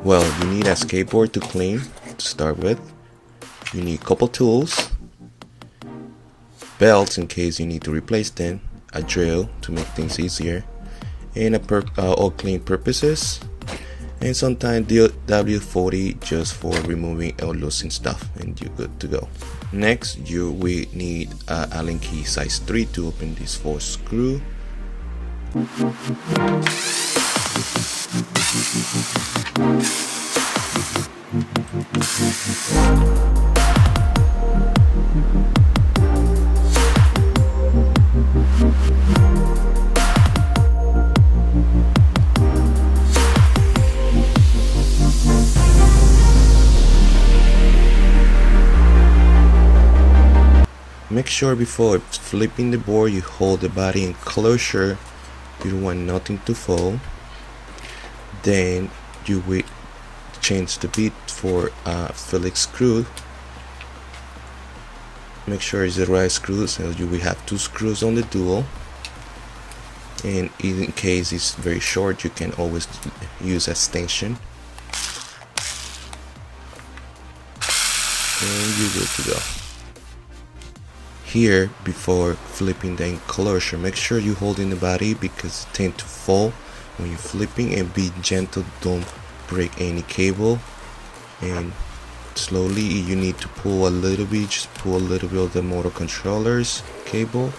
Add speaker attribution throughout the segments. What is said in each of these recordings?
Speaker 1: Well, you need a skateboard to clean to start with. You need a couple tools, belts in case you need to replace them, a drill to make things easier, and all clean purposes, and sometimes W40 just for removing or losing stuff, and you're good to go. Next, we need a Allen key size 3 to open this 4 screw. Make sure before flipping the board you hold the body in closure. You don't want nothing to fall. Then you will change the bit for Phillips screw. Make sure it's the right screw, so you will have 2 screws on the dual. And in case it's very short, you can always use extension. And you're good to go. Here, before flipping the enclosure, make sure you hold in the body because it tends to fall when you're flipping, and be gentle, don't break any cable. And slowly you need to pull a little bit, just pull a little bit of the motor controller's cable,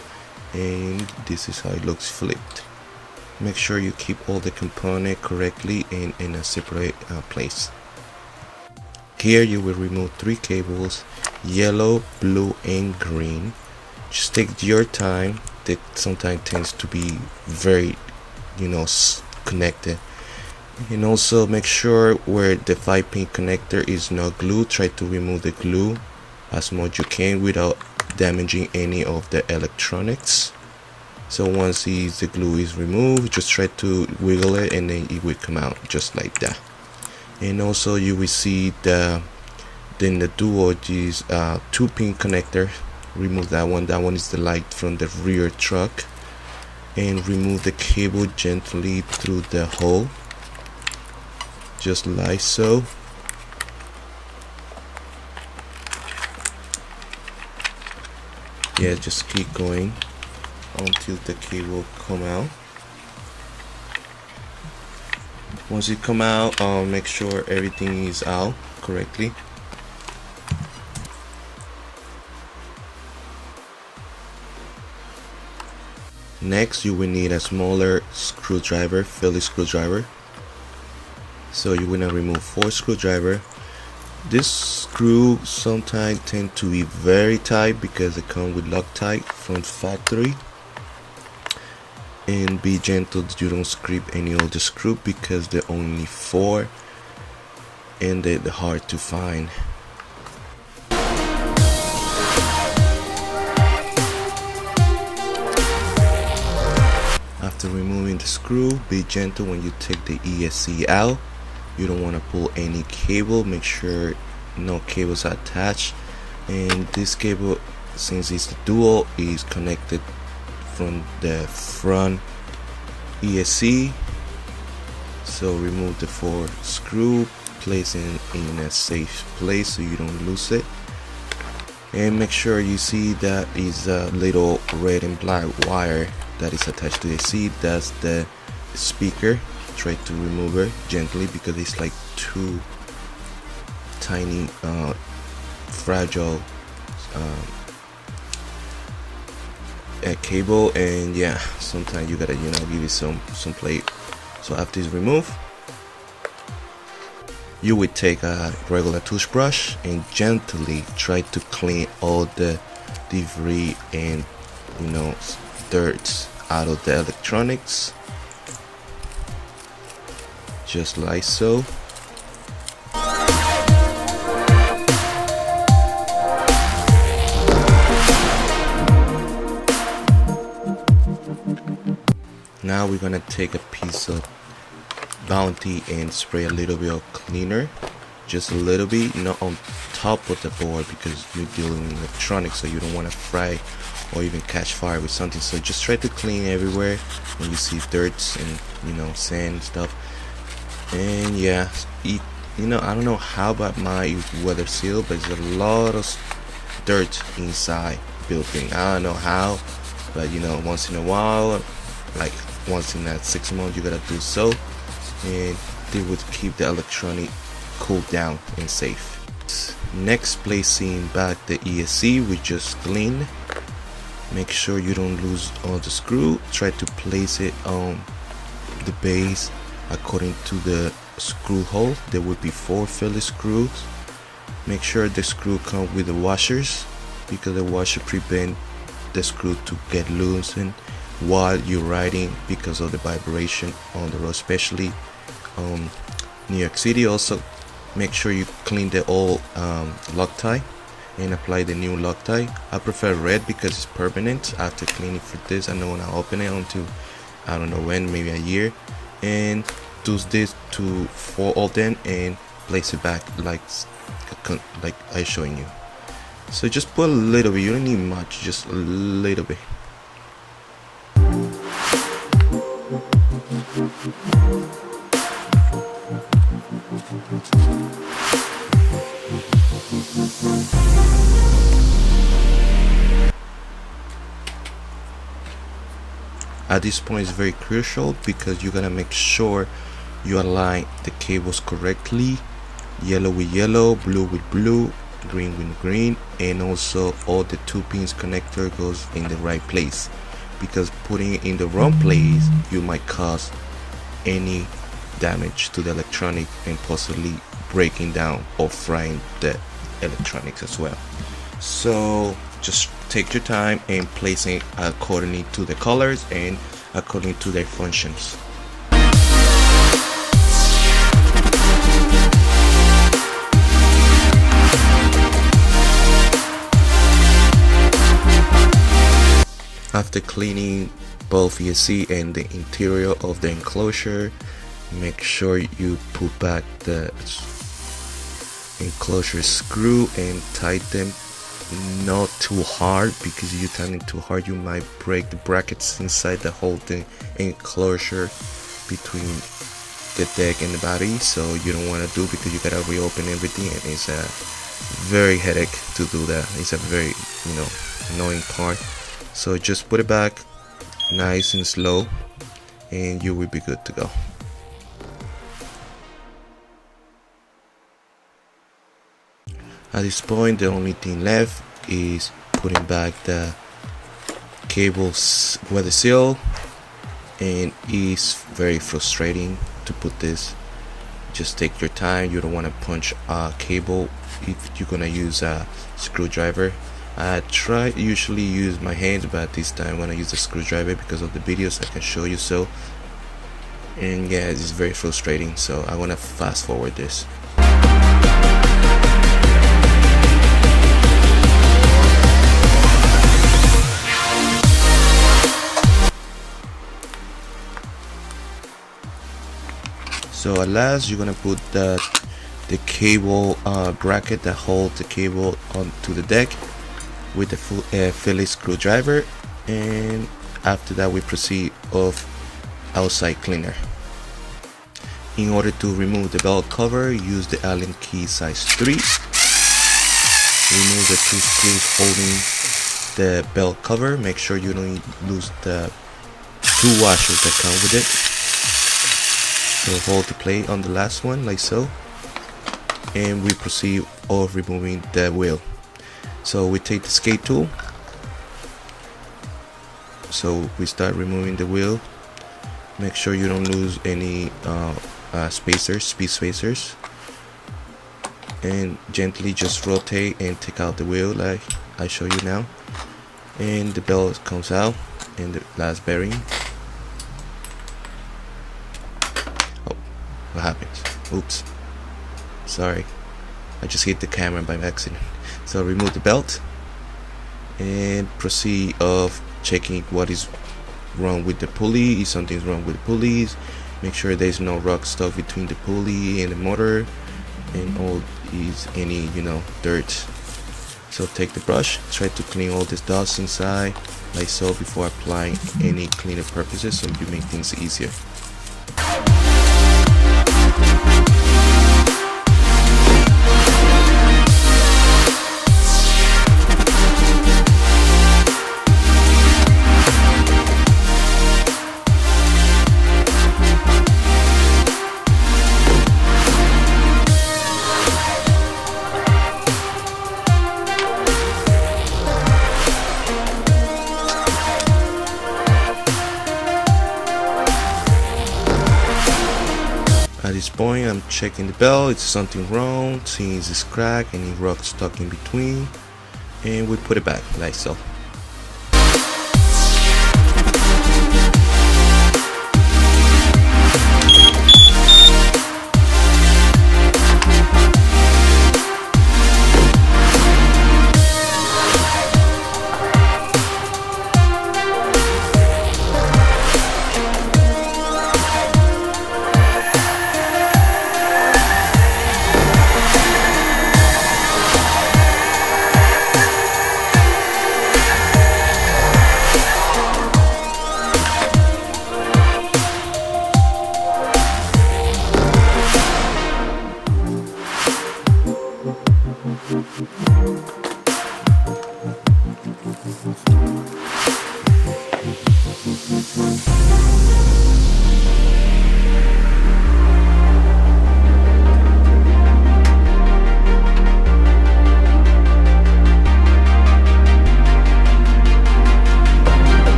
Speaker 1: and this is how it looks flipped. Make sure you keep all the components correctly and in a separate place. Here you will remove 3 cables, yellow, blue and green. Just take your time. That sometimes tends to be very connected. And also make sure where the 5-pin connector is not glued, try to remove the glue as much you can without damaging any of the electronics. So once the glue is removed, just try to wiggle it and then it will come out just like that. And also you will see the dual is 2-pin connector. Remove that one. That one is the light from the rear truck. And remove the cable gently through the hole, just like so. Yeah, just keep going until the cable come out. Once it come out, make sure everything is out correctly. Next, you will need a smaller screwdriver, Phillips screwdriver. So you will now remove 4 screwdriver. This screw sometimes tend to be very tight because it comes with Loctite from factory. And be gentle, you don't scrape any of the screw because they're only 4 and they're hard to find. After removing the screw, be gentle when you take the ESC out. You don't want to pull any cable. Make sure no cables are attached. And this cable, since it's the dual, is connected from the front ESC. So remove the 4 screw, place it in a safe place so you don't lose it. And make sure you see that is a little red and black wire that is attached to the seat. That's the speaker. Try to remove it gently because it's like 2 tiny fragile cable, and yeah, sometimes you gotta give it some play. So after it's removed, you would take a regular toothbrush and gently try to clean all the debris and dirt out of the electronics, just like so. Now we're gonna take a piece of Bounty and spray a little bit of cleaner, just a little bit, not on top of the board because you're dealing with electronics, so you don't want to fry or even catch fire with something. So just try to clean everywhere when you see dirt and sand and stuff. And yeah, I don't know how about my weather seal, but there's a lot of dirt inside building. I don't know how, but once in a while, like once in that 6 months, you gotta do so, and they would keep the electronic cool down and safe. Next, placing back the ESC, we just clean. Make sure you don't lose all the screw. Try to place it on the base according to the screw hole. There will be 4 Phillips screws. Make sure the screw comes with the washers, because the washer prevent the screw to get loosened while you're riding because of the vibration on the road, especially New York City. Also, make sure you clean the old Loctite and apply the new Loctite. I prefer red because it's permanent. After cleaning for this, I know when I open it until I don't know when, maybe a year, and do this for all them and place it back like I showing you. So just put a little bit, you don't need much, just a little bit. At this point, it's very crucial because you gotta make sure you align the cables correctly. Yellow with yellow, blue with blue, green with green, and also all the 2 pins connector goes in the right place, because putting it in the wrong place, you might cause any damage to the electronic and possibly breaking down or frying the electronics as well. So just take your time and place it accordingly to the colors and according to their functions. After cleaning both ESC and the interior of the enclosure, make sure you put back the enclosure screw and tighten them not too hard, because if you tighten it too hard you might break the brackets inside the whole thing enclosure between the deck and the body. So you don't want to do, because you gotta reopen everything, and it's a very headache to do that. It's a very annoying part. So just put it back nice and slow and you will be good to go. At this point, the only thing left is putting back the cables weather seal, and it's very frustrating to put this. Just take your time. You don't want to punch a cable if you're gonna use a screwdriver. I usually use my hands, but this time when I use the screwdriver, because of the videos I can show you so. And yeah, it's very frustrating, so I want to fast forward this. So at last, you're gonna put the cable bracket that holds the cable onto the deck with the Phillips screwdriver, and after that we proceed of outside cleaner. In order to remove the belt cover, use the Allen key size 3. Remove the 2 screws holding the belt cover. Make sure you don't lose the 2 washers that come with it. So hold the plate on the last one like so, and we proceed of removing the wheel. So we take the skate tool. So we start removing the wheel. Make sure you don't lose any speed spacers, and gently just rotate and take out the wheel like I show you now, and the belt comes out and the last bearing. Oh, what happens? Oops, sorry, I just hit the camera by accident. So remove the belt and proceed of checking what is wrong with the pulley. If something's wrong with the pulleys, make sure there's no rock stuck between the pulley and the motor, and all is any dirt. So take the brush, try to clean all this dust inside like so before applying any cleaner purposes, so you make things easier. point I'm checking the belt. It's something wrong, since it's cracked and it rock stuck in between, and we put it back like so.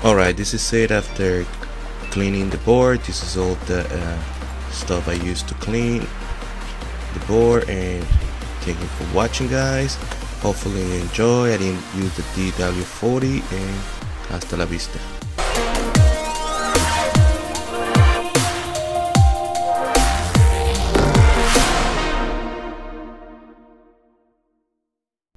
Speaker 1: Alright, this is it after cleaning the board. This is all the stuff I used to clean the board, and thank you for watching, guys. Hopefully you enjoy. I didn't use the DW40, and hasta la vista.